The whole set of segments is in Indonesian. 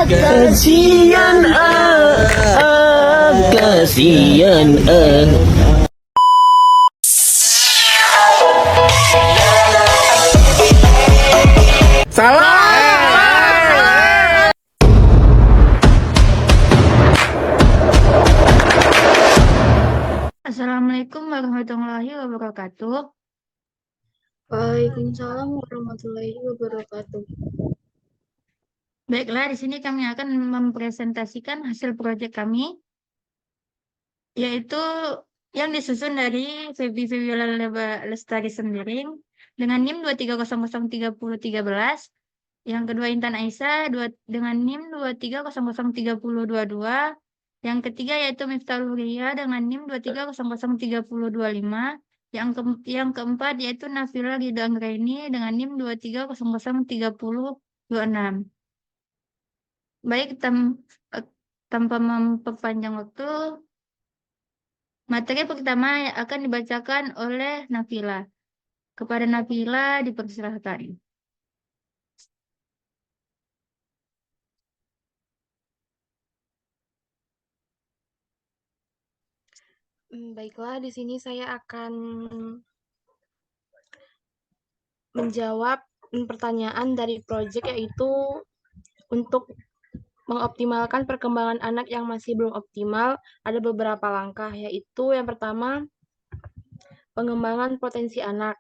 kasihan kasihan Assalamualaikum warahmatullahi wabarakatuh. Waalaikumsalam warahmatullahi wabarakatuh. Baiklah, di sini kami akan mempresentasikan hasil proyek kami, yaitu yang disusun dari Feby Febiola Lestari Sembiring dengan NIM 2300313. Yang kedua Intan Aisyah dengan NIM 2300322. Yang ketiga yaitu Miftahul Huria dengan NIM 2300325. Yang keempat yaitu Nafila Ridho Anggraini dengan NIM 2303026. Baik, tanpa memperpanjang waktu, materi pertama yang akan dibacakan oleh Nafila. Kepada Nafila dipersilahkan. Baiklah, di sini saya akan menjawab pertanyaan dari proyek, yaitu untuk mengoptimalkan perkembangan anak yang masih belum optimal, ada beberapa langkah, yaitu yang pertama, pengembangan potensi anak.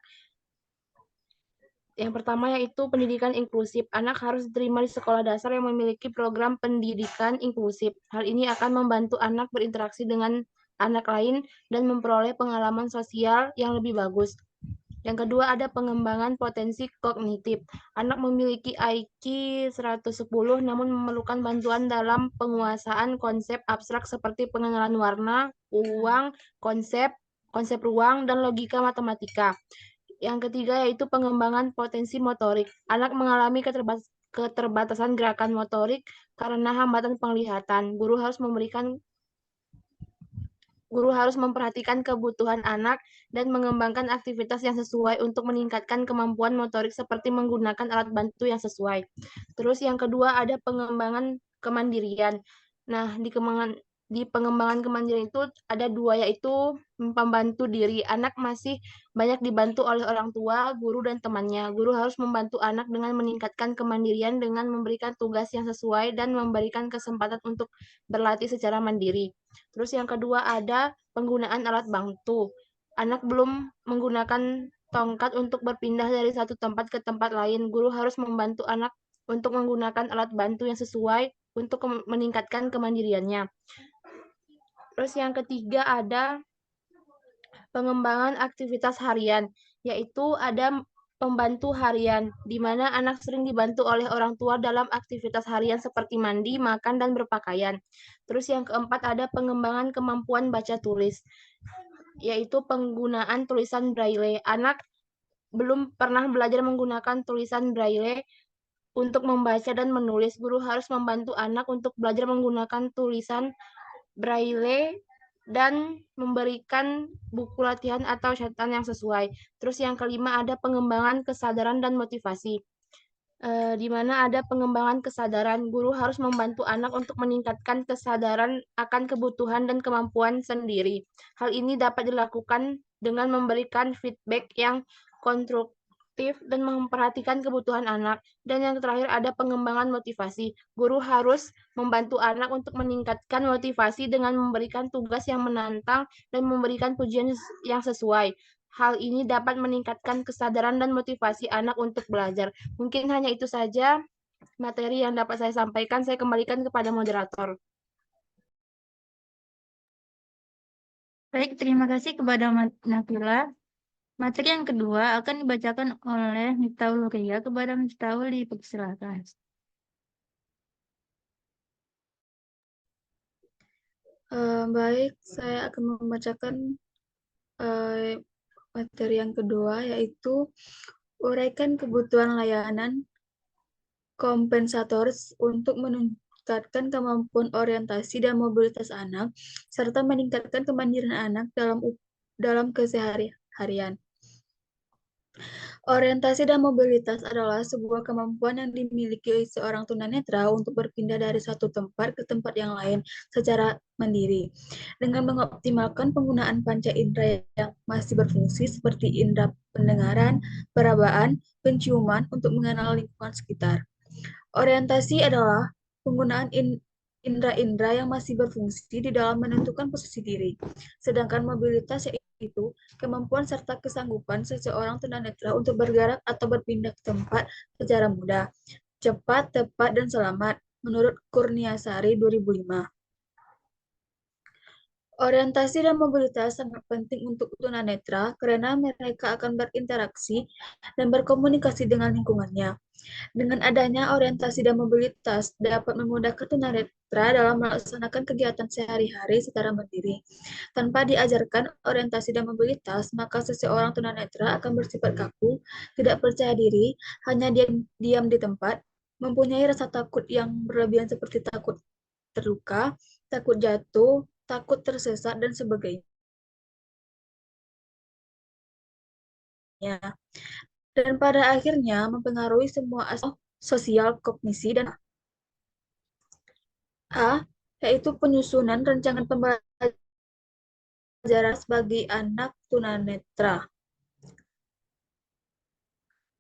Yang pertama yaitu pendidikan inklusif. Anak harus diterima di sekolah dasar yang memiliki program pendidikan inklusif. Hal ini akan membantu anak berinteraksi dengan anak lain dan memperoleh pengalaman sosial yang lebih bagus. Yang kedua ada pengembangan potensi kognitif. Anak memiliki IQ 110 namun memerlukan bantuan dalam penguasaan konsep abstrak seperti pengenalan warna, uang, konsep ruang, dan logika matematika. Yang ketiga yaitu pengembangan potensi motorik. Anak mengalami keterbatasan gerakan motorik karena hambatan penglihatan. Guru harus memperhatikan kebutuhan anak dan mengembangkan aktivitas yang sesuai untuk meningkatkan kemampuan motorik seperti menggunakan alat bantu yang sesuai. Terus yang kedua ada pengembangan kemandirian. Nah, di pengembangan kemandirian itu ada dua, yaitu pembantu diri. Anak masih banyak dibantu oleh orang tua, guru, dan temannya. Guru harus membantu anak dengan meningkatkan kemandirian dengan memberikan tugas yang sesuai dan memberikan kesempatan untuk berlatih secara mandiri. Terus yang kedua ada penggunaan alat bantu. Anak belum menggunakan tongkat untuk berpindah dari satu tempat ke tempat lain. Guru harus membantu anak untuk menggunakan alat bantu yang sesuai untuk meningkatkan kemandiriannya. Terus yang ketiga ada pengembangan aktivitas harian, yaitu ada pembantu harian, di mana anak sering dibantu oleh orang tua dalam aktivitas harian seperti mandi, makan, dan berpakaian. Terus yang keempat ada pengembangan kemampuan baca tulis, yaitu penggunaan tulisan braille. Anak belum pernah belajar menggunakan tulisan braille untuk membaca dan menulis. Guru harus membantu anak untuk belajar menggunakan tulisan braille dan memberikan buku latihan atau catatan yang sesuai. Terus yang kelima ada pengembangan kesadaran dan motivasi. Di mana ada pengembangan kesadaran, guru harus membantu anak untuk meningkatkan kesadaran akan kebutuhan dan kemampuan sendiri. Hal ini dapat dilakukan dengan memberikan feedback yang konstruktif dan memperhatikan kebutuhan anak. Dan yang terakhir ada pengembangan motivasi. Guru harus membantu anak untuk meningkatkan motivasi dengan memberikan tugas yang menantang dan memberikan pujian yang sesuai. Hal ini dapat meningkatkan kesadaran dan motivasi anak untuk belajar. Mungkin hanya itu saja materi yang dapat saya sampaikan. Saya kembalikan kepada moderator. Baik, terima kasih kepada Nafila. Materi yang kedua akan dibacakan oleh Miftahul Huria. Kepada Miftahul dipersilakan. Baik, saya akan membacakan materi yang kedua, yaitu uraikan kebutuhan layanan kompensatoris untuk meningkatkan kemampuan orientasi dan mobilitas anak, serta meningkatkan kemandirian anak dalam keseharian. Orientasi dan mobilitas adalah sebuah kemampuan yang dimiliki seorang tunanetra untuk berpindah dari satu tempat ke tempat yang lain secara mandiri. Dengan mengoptimalkan penggunaan panca indera yang masih berfungsi seperti indera pendengaran, perabaan, penciuman untuk mengenal lingkungan sekitar. Orientasi adalah penggunaan indera-indera yang masih berfungsi di dalam menentukan posisi diri. Sedangkan mobilitas yaitu kemampuan serta kesanggupan seseorang tunanetra untuk bergerak atau berpindah ke tempat secara mudah, cepat, tepat, dan selamat, menurut Kurniasari 2005. Orientasi dan mobilitas sangat penting untuk tunanetra karena mereka akan berinteraksi dan berkomunikasi dengan lingkungannya. Dengan adanya orientasi dan mobilitas dapat memudahkan tunanetra dalam melaksanakan kegiatan sehari-hari secara mandiri. Tanpa diajarkan orientasi dan mobilitas, maka seseorang tunanetra akan bersifat kaku, tidak percaya diri, hanya diam di tempat, mempunyai rasa takut yang berlebihan seperti takut terluka, takut jatuh, takut tersesat, dan sebagainya. Dan pada akhirnya mempengaruhi semua aspek sosial, kognisi, dan A, yaitu penyusunan rancangan pembelajaran bagi anak tunanetra.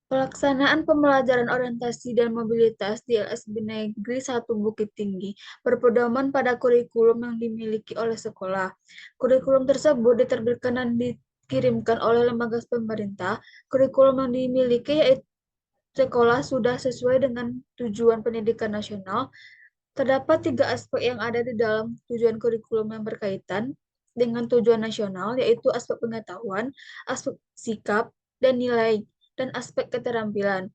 Pelaksanaan pembelajaran orientasi dan mobilitas di LSB Negeri 1 Bukit Tinggi berpedoman pada kurikulum yang dimiliki oleh sekolah. Kurikulum tersebut diterbitkan dan dikirimkan oleh lembaga pemerintah. Kurikulum yang dimiliki yaitu sekolah sudah sesuai dengan tujuan pendidikan nasional. Terdapat 3 aspek yang ada di dalam tujuan kurikulum yang berkaitan dengan tujuan nasional, yaitu aspek pengetahuan, aspek sikap, dan nilai, dan aspek keterampilan.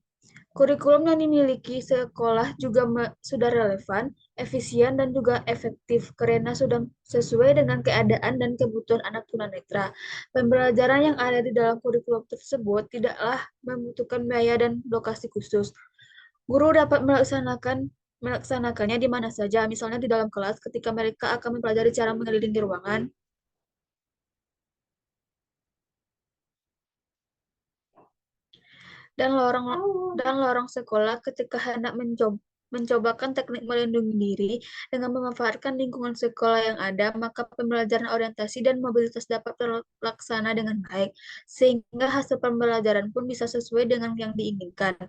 Kurikulum yang dimiliki sekolah juga sudah relevan, efisien, dan juga efektif karena sudah sesuai dengan keadaan dan kebutuhan anak tunanetra. Pembelajaran yang ada di dalam kurikulum tersebut tidaklah membutuhkan biaya dan lokasi khusus. Guru dapat melaksanakannya di mana saja, misalnya di dalam kelas ketika mereka akan mempelajari cara mengelilingi ruangan, dan lorong sekolah ketika hendak mencobakan teknik melindungi diri dengan memanfaatkan lingkungan sekolah yang ada, maka pembelajaran orientasi dan mobilitas dapat terlaksana dengan baik, sehingga hasil pembelajaran pun bisa sesuai dengan yang diinginkan.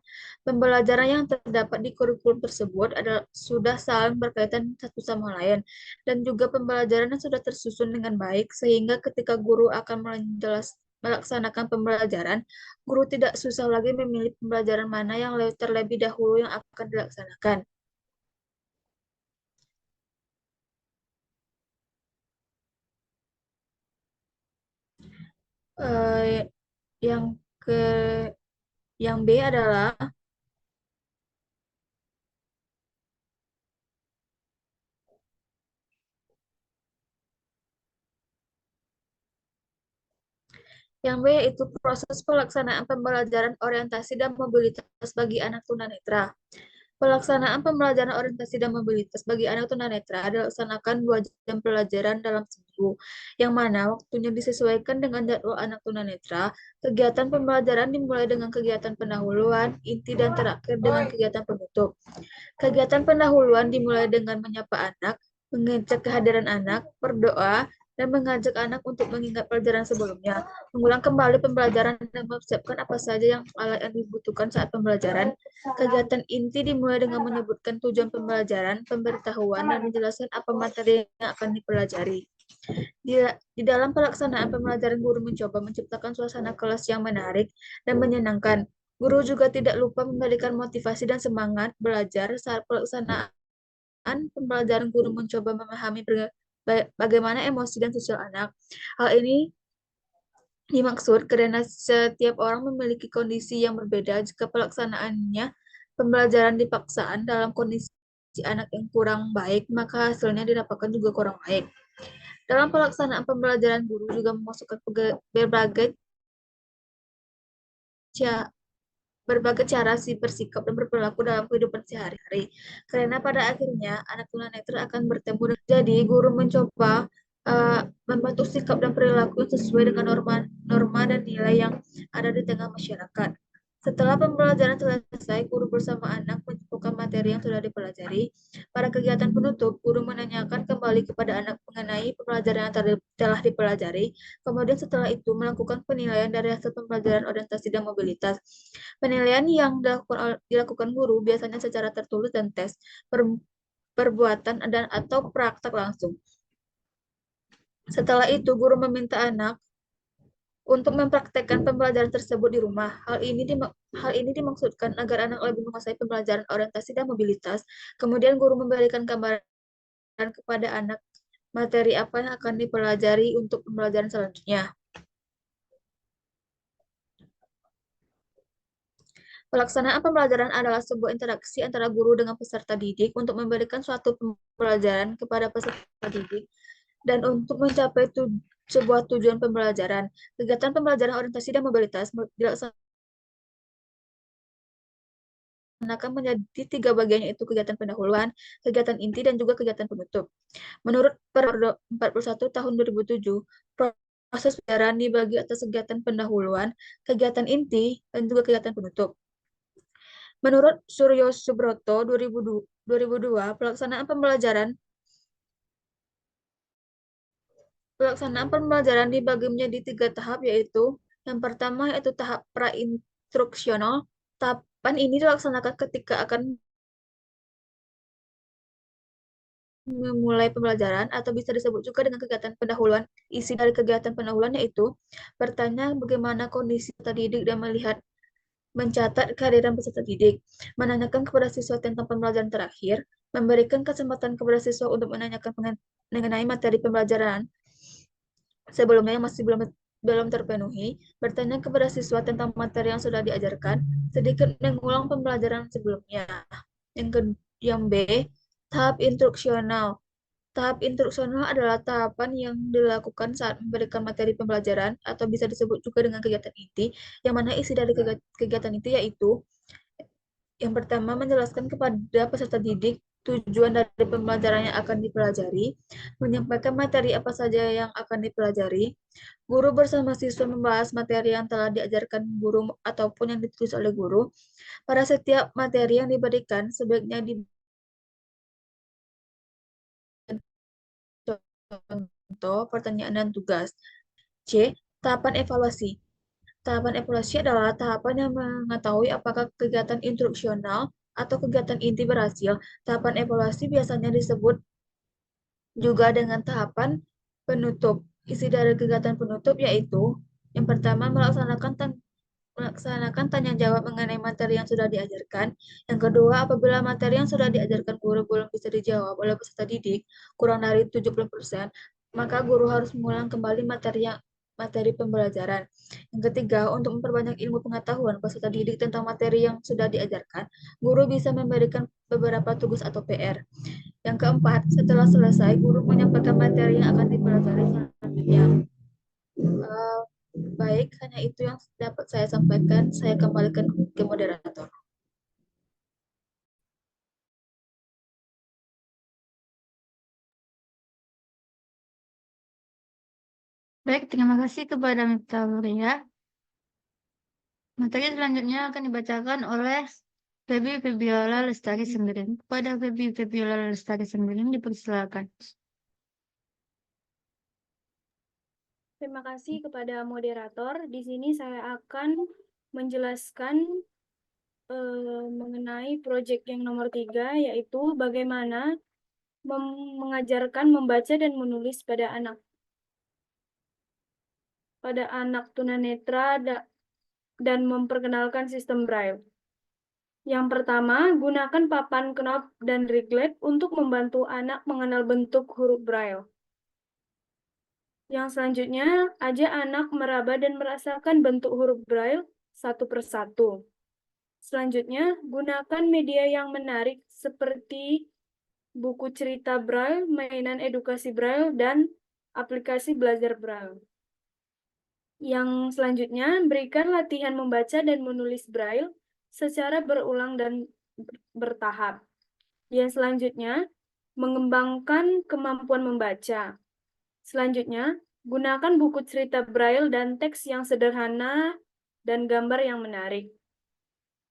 Pembelajaran yang terdapat di kurikulum tersebut sudah saling berkaitan satu sama lain, dan juga pembelajaran yang sudah tersusun dengan baik, sehingga ketika guru akan melaksanakan pembelajaran, guru tidak susah lagi memilih pembelajaran mana yang terlebih dahulu yang akan dilaksanakan. Eh, yang ke yang B adalah yang B yaitu proses pelaksanaan pembelajaran orientasi dan mobilitas bagi anak tunanetra. Pelaksanaan pembelajaran orientasi dan mobilitas bagi anak tunanetra dilaksanakan 2 jam pelajaran dalam seminggu, yang mana waktunya disesuaikan dengan jadwal anak tunanetra. Kegiatan pembelajaran dimulai dengan kegiatan pendahuluan, inti, dan terakhir dengan kegiatan penutup. Kegiatan pendahuluan dimulai dengan menyapa anak, mengecek kehadiran anak, berdoa, dan mengajak anak untuk mengingat pelajaran sebelumnya, mengulang kembali pembelajaran dan mempersiapkan apa saja yang alat yang dibutuhkan saat pembelajaran. Kegiatan inti dimulai dengan menyebutkan tujuan pembelajaran, pemberitahuan, dan menjelaskan apa materi yang akan dipelajari. Di dalam pelaksanaan pembelajaran, guru mencoba menciptakan suasana kelas yang menarik dan menyenangkan. Guru juga tidak lupa memberikan motivasi dan semangat belajar saat pelaksanaan pembelajaran. Guru mencoba memahami bagaimana emosi dan sosial anak. Hal ini dimaksud karena setiap orang memiliki kondisi yang berbeda. Jika pelaksanaannya pembelajaran dipaksaan dalam kondisi anak yang kurang baik, maka hasilnya didapatkan juga kurang baik. Dalam pelaksanaan pembelajaran, guru juga memasukkan berbagai cara bersikap dan berperilaku dalam kehidupan sehari-hari. Karena pada akhirnya anak tunanetra akan bertemu. Jadi guru mencoba membentuk sikap dan perilaku yang sesuai dengan norma dan nilai yang ada di tengah masyarakat. Setelah pembelajaran selesai, guru bersama anak menyimpulkan materi yang sudah dipelajari. Pada kegiatan penutup, guru menanyakan kembali kepada anak mengenai pembelajaran yang telah dipelajari. Kemudian setelah itu melakukan penilaian dari hasil pembelajaran orientasi dan mobilitas. Penilaian yang dilakukan guru biasanya secara tertulis dan tes, perbuatan dan atau praktek langsung. Setelah itu, guru meminta anak untuk mempraktekkan pembelajaran tersebut di rumah. Hal ini dimaksudkan agar anak lebih menguasai pembelajaran orientasi dan mobilitas. Kemudian guru memberikan gambaran kepada anak materi apa yang akan dipelajari untuk pembelajaran selanjutnya. Pelaksanaan pembelajaran adalah sebuah interaksi antara guru dengan peserta didik untuk memberikan suatu pembelajaran kepada peserta didik dan untuk mencapai sebuah tujuan pembelajaran. Kegiatan pembelajaran orientasi dan mobilitas dilaksanakan menjadi 3 bagian, yaitu kegiatan pendahuluan, kegiatan inti, dan juga kegiatan penutup. Menurut Perda 41 tahun 2007, proses pembelajaran dibagi atas kegiatan pendahuluan, kegiatan inti, dan juga kegiatan penutup. Menurut Suryo Subroto 2002, pelaksanaan pembelajaran dibagi menjadi 3 tahap, yaitu yang pertama yaitu tahap pra-instruksional. Tahapan ini dilaksanakan ketika akan memulai pembelajaran atau bisa disebut juga dengan kegiatan pendahuluan. Isi dari kegiatan pendahuluan yaitu bertanya bagaimana kondisi peserta didik dan mencatat kehadiran peserta didik, menanyakan kepada siswa tentang pembelajaran terakhir, memberikan kesempatan kepada siswa untuk menanyakan mengenai materi pembelajaran sebelumnya yang masih belum terpenuhi, bertanya kepada siswa tentang materi yang sudah diajarkan, sedikit mengulang pembelajaran sebelumnya. Yang B, tahap instruksional. Tahap instruksional adalah tahapan yang dilakukan saat memberikan materi pembelajaran atau bisa disebut juga dengan kegiatan inti, yang mana isi dari kegiatan inti yaitu yang pertama menjelaskan kepada peserta didik tujuan dari pembelajaran yang akan dipelajari, menyampaikan materi apa saja yang akan dipelajari. Guru bersama siswa membahas materi yang telah diajarkan guru ataupun yang ditulis oleh guru. Pada setiap materi yang diberikan, sebaiknya contoh, pertanyaan, dan tugas. C. Tahapan evaluasi. Tahapan evaluasi adalah tahapan yang mengetahui apakah kegiatan instruksional atau kegiatan inti berhasil. Tahapan evaluasi biasanya disebut juga dengan tahapan penutup. Isi dari kegiatan penutup yaitu yang pertama melaksanakan tanya jawab mengenai materi yang sudah diajarkan. Yang kedua, apabila materi yang sudah diajarkan guru belum bisa dijawab oleh peserta didik kurang dari 70%, maka guru harus mengulang kembali materi pembelajaran. Yang ketiga, untuk memperbanyak ilmu pengetahuan peserta didik tentang materi yang sudah diajarkan, guru bisa memberikan beberapa tugas atau PR. Yang keempat, setelah selesai, guru menyampaikan materi yang akan dipelajari selanjutnya. Baik, hanya itu yang dapat saya sampaikan. Saya kembalikan ke moderator. Baik, terima kasih kepada Miftah Huria. Materi selanjutnya akan dibacakan oleh Febi Febiola Lestari Sembiring. Kepada Febi Febiola Lestari Sembiring dipersilakan. Terima kasih kepada moderator. Di sini saya akan menjelaskan mengenai proyek yang nomor 3, yaitu bagaimana mengajarkan membaca dan menulis pada anak tunanetra dan memperkenalkan sistem Braille. Yang pertama, gunakan papan knop dan riglet untuk membantu anak mengenal bentuk huruf Braille. Yang selanjutnya, ajak anak meraba dan merasakan bentuk huruf Braille satu persatu. Selanjutnya, gunakan media yang menarik seperti buku cerita Braille, mainan edukasi Braille, dan aplikasi belajar Braille. Yang selanjutnya, berikan latihan membaca dan menulis Braille secara berulang dan bertahap. Yang selanjutnya, mengembangkan kemampuan membaca. Selanjutnya, gunakan buku cerita Braille dan teks yang sederhana dan gambar yang menarik.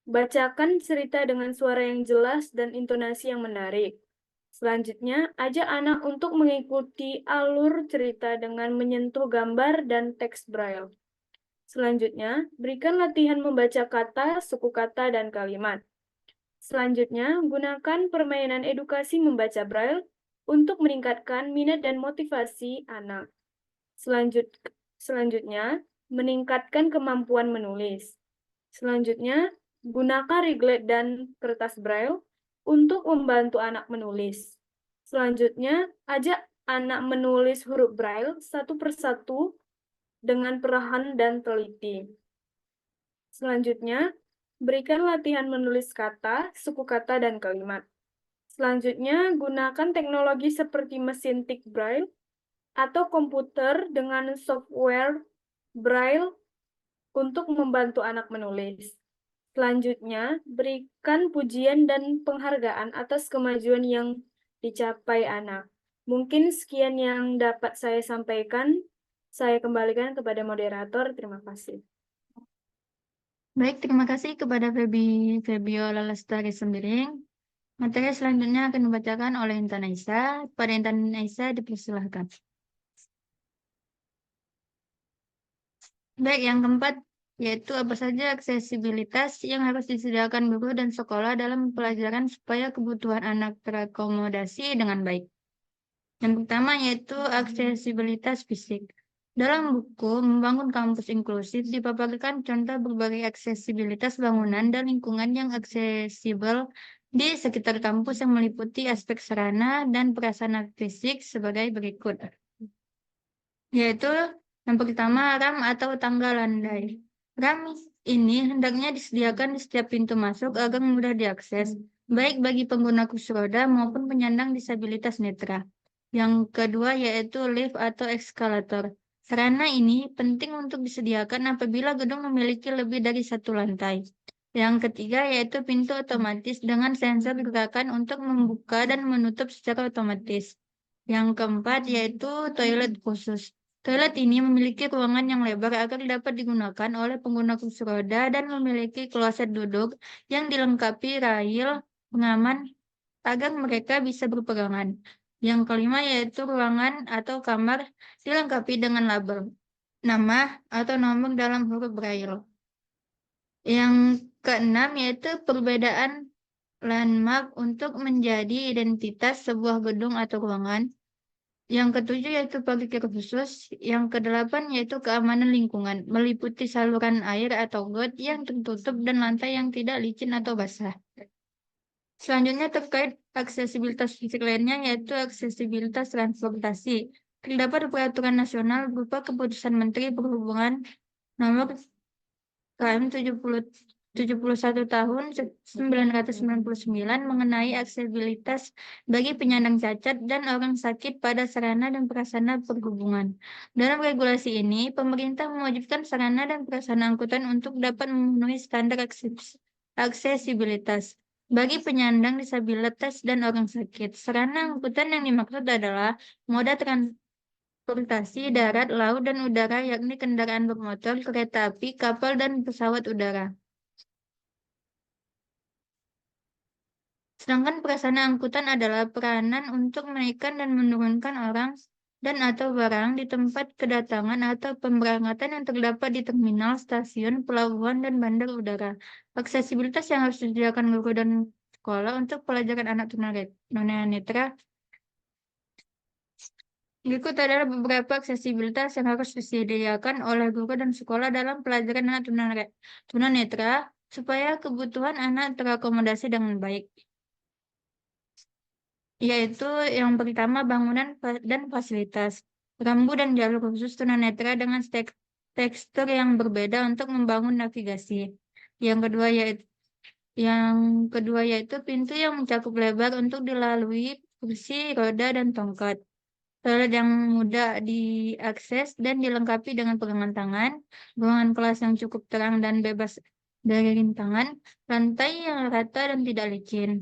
Bacakan cerita dengan suara yang jelas dan intonasi yang menarik. Selanjutnya, ajak anak untuk mengikuti alur cerita dengan menyentuh gambar dan teks Braille. Selanjutnya, berikan latihan membaca kata, suku kata, dan kalimat. Selanjutnya, gunakan permainan edukasi membaca Braille untuk meningkatkan minat dan motivasi anak. Selanjutnya, meningkatkan kemampuan menulis. Selanjutnya, gunakan Reglet dan kertas Braille untuk membantu anak menulis. Selanjutnya, ajak anak menulis huruf Braille satu persatu dengan perlahan dan teliti. Selanjutnya, berikan latihan menulis kata, suku kata, dan kalimat. Selanjutnya, gunakan teknologi seperti mesin tik Braille atau komputer dengan software Braille untuk membantu anak menulis. Selanjutnya, berikan pujian dan penghargaan atas kemajuan yang dicapai anak. Mungkin sekian yang dapat saya sampaikan. Saya kembalikan kepada moderator. Terima kasih. Baik, terima kasih kepada Febiola Lestari Sembiring. Materi selanjutnya akan dibacakan oleh Intan Aisyah. Pada Intan Aisyah dipersilahkan. Baik, yang keempat yaitu apa saja aksesibilitas yang harus disediakan guru dan sekolah dalam pelajaran supaya kebutuhan anak terakomodasi dengan baik. Yang pertama yaitu aksesibilitas fisik. Dalam buku Membangun Kampus Inklusif dipaparkan contoh berbagai aksesibilitas bangunan dan lingkungan yang aksesibel di sekitar kampus yang meliputi aspek sarana dan prasarana fisik sebagai berikut. Yaitu yang pertama, ram atau tangga landai. Ram ini hendaknya disediakan di setiap pintu masuk agar mudah diakses, baik bagi pengguna kursi roda maupun penyandang disabilitas netra. Yang kedua yaitu lift atau eskalator. Sarana ini penting untuk disediakan apabila gedung memiliki lebih dari satu lantai. Yang ketiga yaitu pintu otomatis dengan sensor gerakan untuk membuka dan menutup secara otomatis. Yang keempat yaitu toilet khusus. Toilet ini memiliki ruangan yang lebar agar dapat digunakan oleh pengguna kursi roda dan memiliki kloset duduk yang dilengkapi rail pengaman agar mereka bisa berpegangan. Yang kelima yaitu ruangan atau kamar dilengkapi dengan label nama atau nomor dalam huruf Braille. Yang keenam yaitu perbedaan landmark untuk menjadi identitas sebuah gedung atau ruangan. Yang ketujuh yaitu parkir khusus. Yang kedelapan yaitu keamanan lingkungan, meliputi saluran air atau got yang tertutup dan lantai yang tidak licin atau basah. Selanjutnya terkait aksesibilitas fisik lainnya yaitu aksesibilitas transportasi. Terdapat peraturan nasional berupa Keputusan Menteri Perhubungan nomor KM 71 tahun 1999 mengenai aksesibilitas bagi penyandang cacat dan orang sakit pada sarana dan prasarana perhubungan. Dalam regulasi ini, pemerintah mewajibkan sarana dan prasarana angkutan untuk dapat memenuhi standar aksesibilitas bagi penyandang disabilitas dan orang sakit. Sarana angkutan yang dimaksud adalah moda transportasi darat, laut, dan udara, yakni kendaraan bermotor, kereta api, kapal, dan pesawat udara. Sedangkan prasarana angkutan adalah peranan untuk menaikkan dan menurunkan orang dan atau barang di tempat kedatangan atau pemberangkatan yang terdapat di terminal, stasiun, pelabuhan, dan bandar udara. Aksesibilitas yang harus disediakan guru dan sekolah untuk pelajaran anak tunanetra. Berikut adalah beberapa aksesibilitas yang harus disediakan oleh guru dan sekolah dalam pelajaran anak tunanetra supaya kebutuhan anak terakomodasi dengan baik. Yaitu yang pertama bangunan dan fasilitas. Rambu dan jalur khusus tunanetra dengan tekstur yang berbeda untuk membangun navigasi. Yang kedua yaitu pintu yang mencakup lebar untuk dilalui kursi, roda, dan tongkat. Toilet yang mudah diakses dan dilengkapi dengan pegangan tangan, ruangan kelas yang cukup terang dan bebas dari rintangan, lantai yang rata dan tidak licin.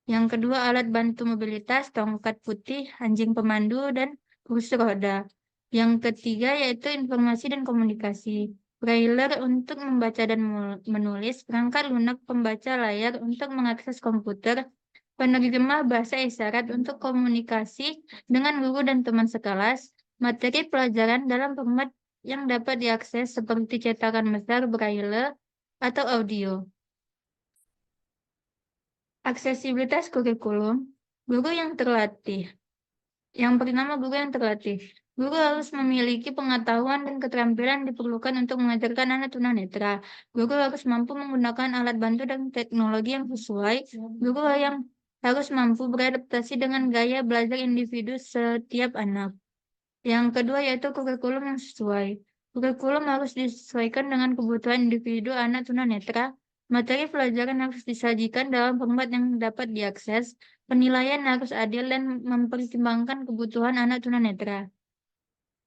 Yang kedua, alat bantu mobilitas, tongkat putih, anjing pemandu, dan kursi roda. Yang ketiga yaitu informasi dan komunikasi. braille untuk membaca dan menulis, perangkat lunak pembaca layar untuk mengakses komputer, penerjemah bahasa isyarat untuk komunikasi dengan guru dan teman sekelas, materi pelajaran dalam format yang dapat diakses seperti cetakan besar, braille, atau audio. Aksesibilitas kurikulum, guru yang terlatih. Yang pertama, guru yang terlatih. Guru harus memiliki pengetahuan dan keterampilan diperlukan untuk mengajarkan anak tunanetra. Guru harus mampu menggunakan alat bantu dan teknologi yang sesuai. Guru yang harus mampu beradaptasi dengan gaya belajar individu setiap anak. Yang kedua yaitu kurikulum yang sesuai. Kurikulum harus disesuaikan dengan kebutuhan individu anak tunanetra. Materi pelajaran harus disajikan dalam format yang dapat diakses. Penilaian harus adil dan mempertimbangkan kebutuhan anak tunanetra.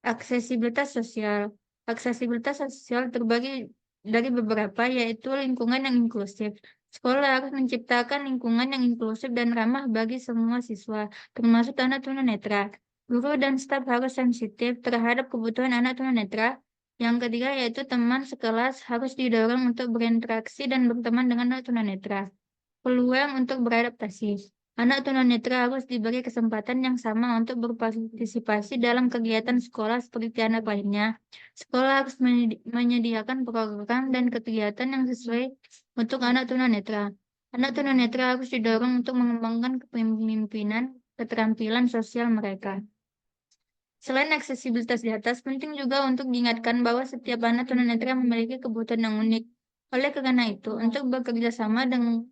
Aksesibilitas sosial. Aksesibilitas sosial terbagi dari beberapa, yaitu lingkungan yang inklusif. Sekolah harus menciptakan lingkungan yang inklusif dan ramah bagi semua siswa, termasuk anak tunanetra. Guru dan staf harus sensitif terhadap kebutuhan anak tunanetra. Yang ketiga yaitu teman sekelas harus didorong untuk berinteraksi dan berteman dengan anak tunanetra. Peluang untuk beradaptasi. Anak tunanetra harus diberi kesempatan yang sama untuk berpartisipasi dalam kegiatan sekolah seperti anak lainnya. Sekolah harus menyediakan program dan kegiatan yang sesuai untuk anak tunanetra. Anak tunanetra harus didorong untuk mengembangkan kepemimpinan, keterampilan sosial mereka. Selain aksesibilitas di atas, penting juga untuk diingatkan bahwa setiap anak tunanetra memiliki kebutuhan yang unik. Oleh karena itu, untuk bekerja sama dengan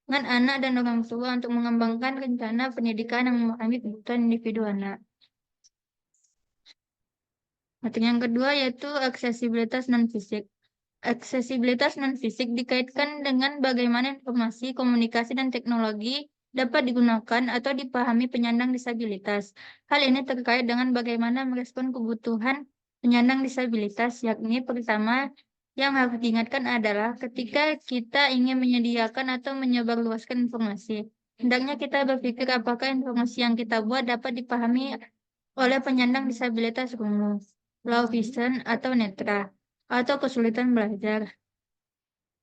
anak dan orang tua untuk mengembangkan rencana pendidikan yang memahami kebutuhan individu anak. Materi yang kedua yaitu aksesibilitas non-fisik. Aksesibilitas non-fisik dikaitkan dengan bagaimana informasi, komunikasi, dan teknologi dapat digunakan atau dipahami penyandang disabilitas. Hal ini terkait dengan bagaimana merespon kebutuhan penyandang disabilitas, yakni pertama yang harus diingatkan adalah ketika kita ingin menyediakan atau menyebarluaskan informasi, hendaknya kita berpikir apakah informasi yang kita buat dapat dipahami oleh penyandang disabilitas rungu, low vision, atau netra, atau kesulitan belajar.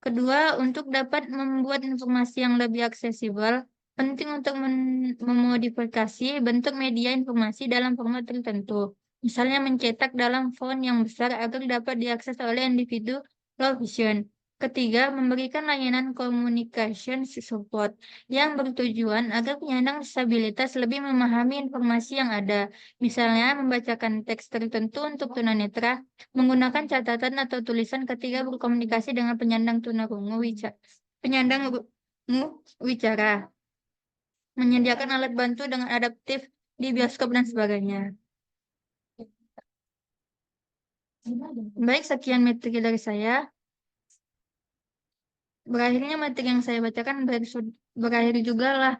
Kedua, untuk dapat membuat informasi yang lebih aksesibel, penting untuk memodifikasi bentuk media informasi dalam format tertentu. Misalnya mencetak dalam font yang besar agar dapat diakses oleh individu low vision. Ketiga, memberikan layanan communication support yang bertujuan agar penyandang disabilitas lebih memahami informasi yang ada. Misalnya, membacakan teks tertentu untuk tunanetra, menggunakan catatan atau tulisan ketika berkomunikasi dengan penyandang tunarungu wicara, menyediakan alat bantu dengan adaptif di bioskop dan sebagainya. Baik, sekian materi dari saya. Berakhirnya materi yang saya bacakan berakhir juga lah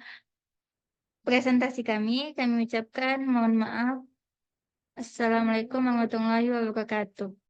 presentasi kami. Kami ucapkan mohon maaf. Assalamualaikum warahmatullahi wabarakatuh.